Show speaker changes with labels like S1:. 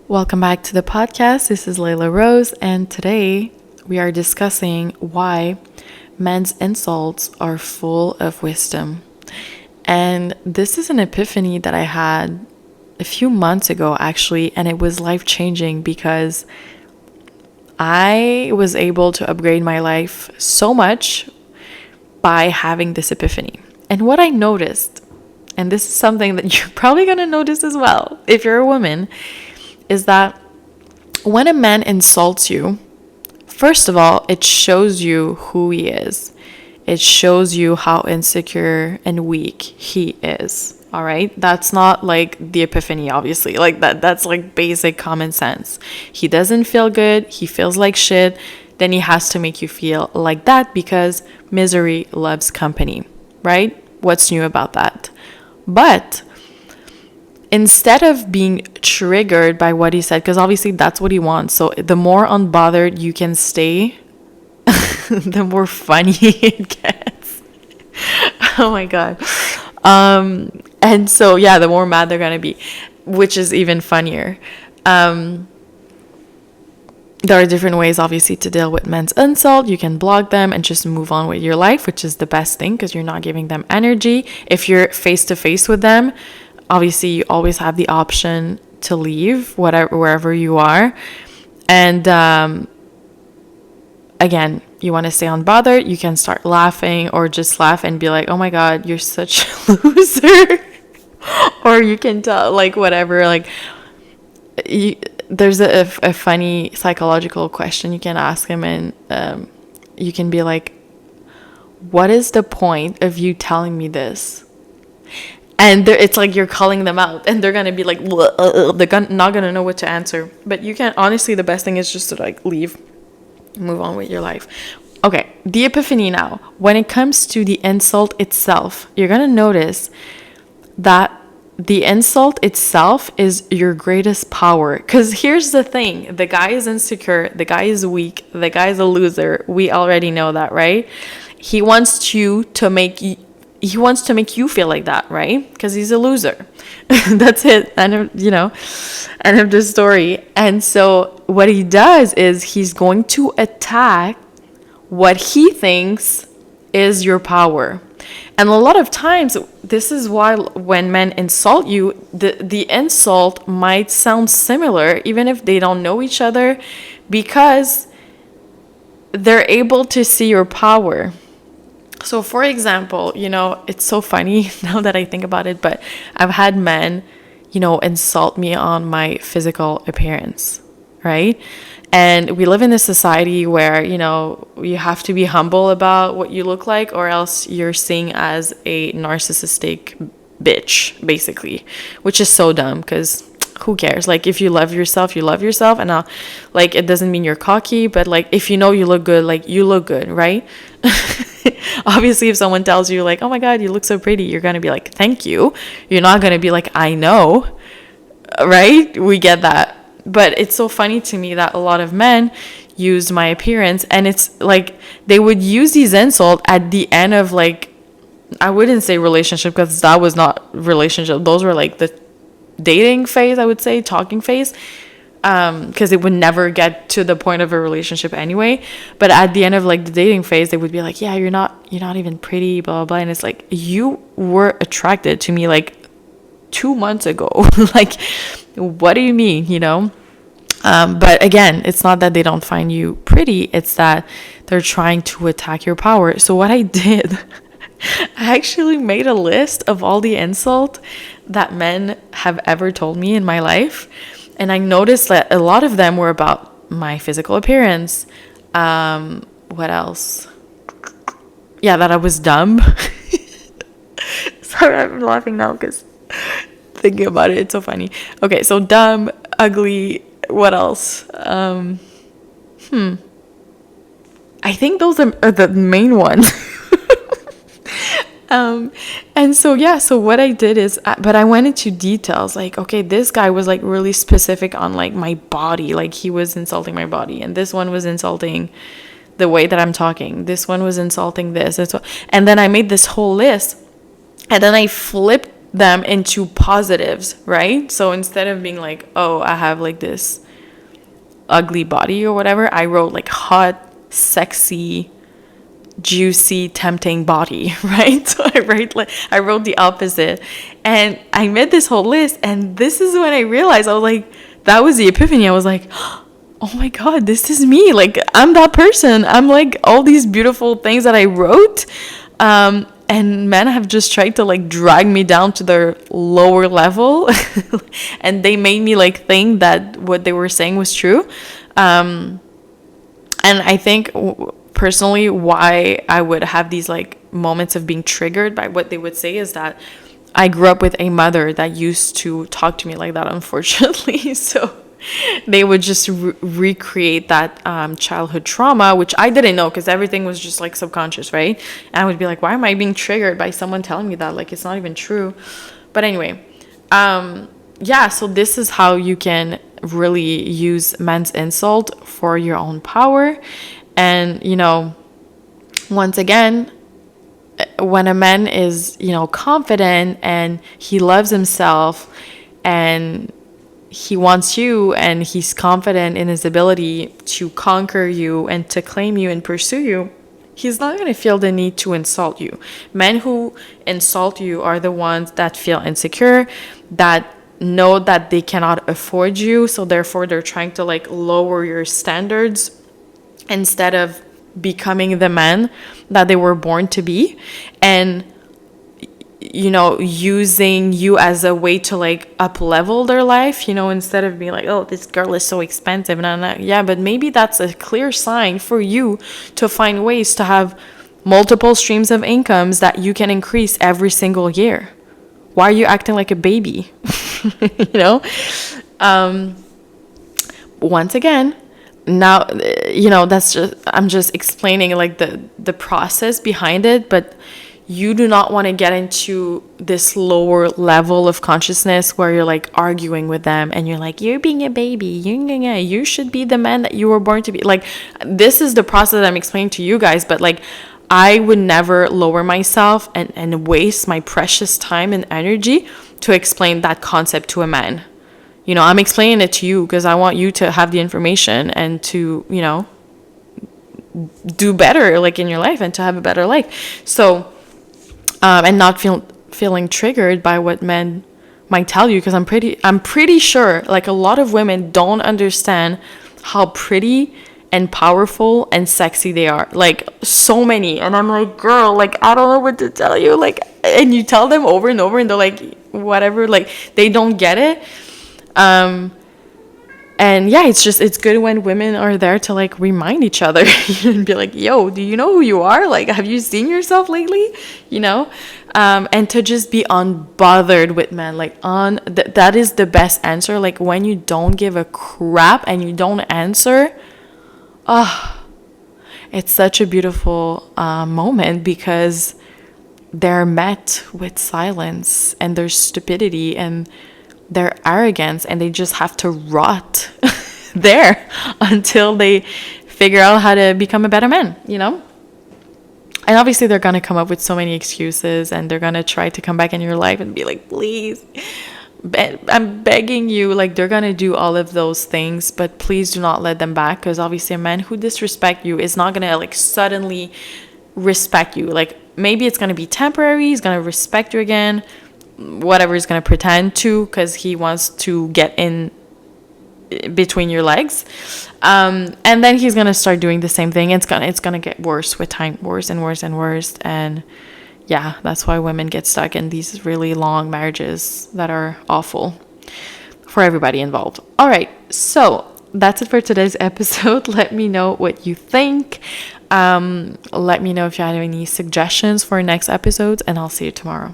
S1: Welcome back to the podcast. This is Layla Rose, and today we are discussing why men's insults are full of wisdom. And this is an epiphany that I had a few months ago, actually, and it was life-changing because I was able to upgrade my life so much by having this epiphany. And what I noticed, and this is something that you're probably going to notice as well if you're a woman, is that when a man insults you, first of all, it shows you who he is. It shows you how insecure and weak he is. All right? That's not like the epiphany, obviously. Like that's like basic common sense. He doesn't feel good. He feels like shit. Then he has to make you feel like that because misery loves company, right? What's new about that? But instead of being triggered by what he said, because obviously that's what he wants. So the more unbothered you can stay, the more funny it gets. Oh my God. And so, yeah, the more mad they're going to be, which is even funnier. There are different ways, obviously, to deal with men's insult. You can block them and just move on with your life, which is the best thing because you're not giving them energy. If you're face to face with them, obviously, you always have the option to leave wherever you are. And again, you want to stay unbothered, you can start laughing or just laugh and be like, oh my God, you're such a loser. Or you can tell, like, whatever. Like, there's a funny psychological question you can ask him, and you can be like, what is the point of you telling me this? And it's like you're calling them out and they're going to be like, they're not going to know what to answer. But you can, honestly, the best thing is just to like leave, move on with your life. Okay, the epiphany now. When it comes to the insult itself, you're going to notice that the insult itself is your greatest power. Because here's the thing. The guy is insecure. The guy is weak. The guy is a loser. We already know that, right? He wants you to make He wants to make you feel like that, right? Because he's a loser. That's it. End of the story. And so what he does is he's going to attack what he thinks is your power. And a lot of times, this is why when men insult you, the insult might sound similar, even if they don't know each other, because they're able to see your power. So, for example, it's so funny now that I think about it, but I've had men, insult me on my physical appearance, right? And we live in a society where, you have to be humble about what you look like, or else you're seen as a narcissistic bitch, basically, which is so dumb because who cares? Like, if you love yourself, you love yourself. And like, it doesn't mean you're cocky, but like, if you know you look good, like, you look good, right? Obviously, if someone tells you like, oh my God, you look so pretty, you're going to be like, thank you. You're not going to be like, I know, right? We get that. But it's so funny to me that a lot of men use my appearance, and it's like they would use these insults at the end of, like, I wouldn't say relationship because that was not relationship. Those were like the dating phase, I would say, talking phase, because it would never get to the point of a relationship anyway. But at the end of like the dating phase, they would be like, yeah, you're not even pretty, blah blah blah. And it's like, you were attracted to me like 2 months ago. Like, what do you mean? But again, it's not that they don't find you pretty, it's that they're trying to attack your power. So what I did, I actually made a list of all the insults that men have ever told me in my life. And I noticed that a lot of them were about my physical appearance. What else? Yeah, that I was dumb. Sorry, I'm laughing now because thinking about it, it's so funny. Okay, so dumb, ugly, what else? I think those are the main ones. And so, yeah, so what I did is, but I went into details, like, okay, this guy was like really specific on like my body, like he was insulting my body, and this one was insulting the way that I'm talking, this one was insulting this, and then I made this whole list, and then I flipped them into positives, right? So instead of being like, oh, I have like this ugly body or whatever, I wrote like hot, sexy, juicy, tempting body, right? So I wrote the opposite, and I made this whole list, and this is when I realized, I was like, that was the epiphany. I was like, oh my god, this is me. Like, I'm that person. I'm like all these beautiful things that I wrote, and men have just tried to like drag me down to their lower level and they made me like think that what they were saying was true. And I think personally why I would have these like moments of being triggered by what they would say is that I grew up with a mother that used to talk to me like that, unfortunately. So they would just recreate that childhood trauma, which I didn't know because everything was just like subconscious, right? And I would be like, why am I being triggered by someone telling me that? Like, it's not even true. But anyway, yeah, so this is how you can really use men's insult for your own power. And, you know, once again, when a man is, you know, confident and he loves himself and he wants you and he's confident in his ability to conquer you and to claim you and pursue you, he's not going to feel the need to insult you. Men who insult you are the ones that feel insecure, that know that they cannot afford you, so therefore they're trying to like lower your standards instead of becoming the man that they were born to be, and you know, using you as a way to like up level their life, you know, instead of being like, oh, this girl is so expensive, and yeah, but maybe that's a clear sign for you to find ways to have multiple streams of incomes that you can increase every single year. Why are you acting like a baby? You know, once again, now, you know, that's just, I'm just explaining like the process behind it, but you do not want to get into this lower level of consciousness where you're like arguing with them and you're like, you're being a baby, you should be the man that you were born to be. Like, this is the process that I'm explaining to you guys, but like, I would never lower myself and waste my precious time and energy to explain that concept to a man. You know, I'm explaining it to you because I want you to have the information and to, you know, do better like in your life and to have a better life. So, and not feeling triggered by what men might tell you, because I'm pretty sure like a lot of women don't understand how pretty and powerful and sexy they are, like so many. And I'm like, girl, like I don't know what to tell you, like, and you tell them over and over and they're like, whatever, like they don't get it. And yeah, it's good when women are there to like remind each other and be like, yo, do you know who you are? Like, have you seen yourself lately? You know, and to just be unbothered with men, like that is the best answer. Like when you don't give a crap and you don't answer, it's such a beautiful moment, because they're met with silence and their stupidity and their arrogance, and they just have to rot there until they figure out how to become a better man, you know? And obviously they're going to come up with so many excuses, and they're going to try to come back in your life and be like, please, I'm begging you. Like, they're going to do all of those things, but please do not let them back, because obviously a man who disrespects you is not going to like suddenly respect you. Like, maybe it's going to be temporary. He's going to respect you again, whatever he's going to pretend to, because he wants to get in between your legs, and then he's going to start doing the same thing. It's gonna get worse with time, worse and worse and worse. And yeah, that's why women get stuck in these really long marriages that are awful for everybody involved. All right, so that's it for today's episode. Let me know what you think. Let me know if you have any suggestions for next episodes, and I'll see you tomorrow.